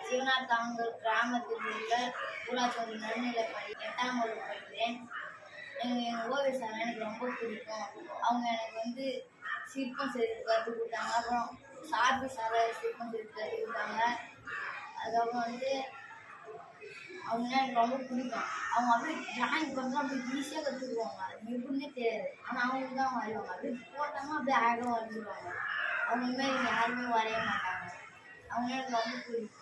சிவனாத்தாங்கல் கிராமத்தில் உள்ள ஊராட்சி ஒன்றிய நடுநிலைப்பள்ளி 8ஆம் வகுப்பு படிக்கிறேன். எங்கள் ஓவிய சார் எனக்கு ரொம்ப பிடிக்கும். அவங்க எனக்கு சிற்பம் செய்து கற்றுக் கொடுத்தாங்க. அப்புறம் சார்பு சாரை சிற்பம் செய்து கற்றுக் கொடுத்தாங்க. அதுக்கப்புறம் அவங்க எனக்கு ரொம்ப பிடிக்கும். அவங்க டிராயிங் பண்ணுறது அப்படி ஈஸியாக கற்றுக்குவாங்க. அது எப்படின்னே தெரியாது. ஆனால் அவங்க தான் வரைவாங்க. போட்டாங்கன்னா அப்படியே அழகாக வரைஞ்சிடுவாங்க. அவங்க யாருமே வரைய மாட்டாங்க. அவங்க எனக்கு ரொம்ப பிடிக்கும்.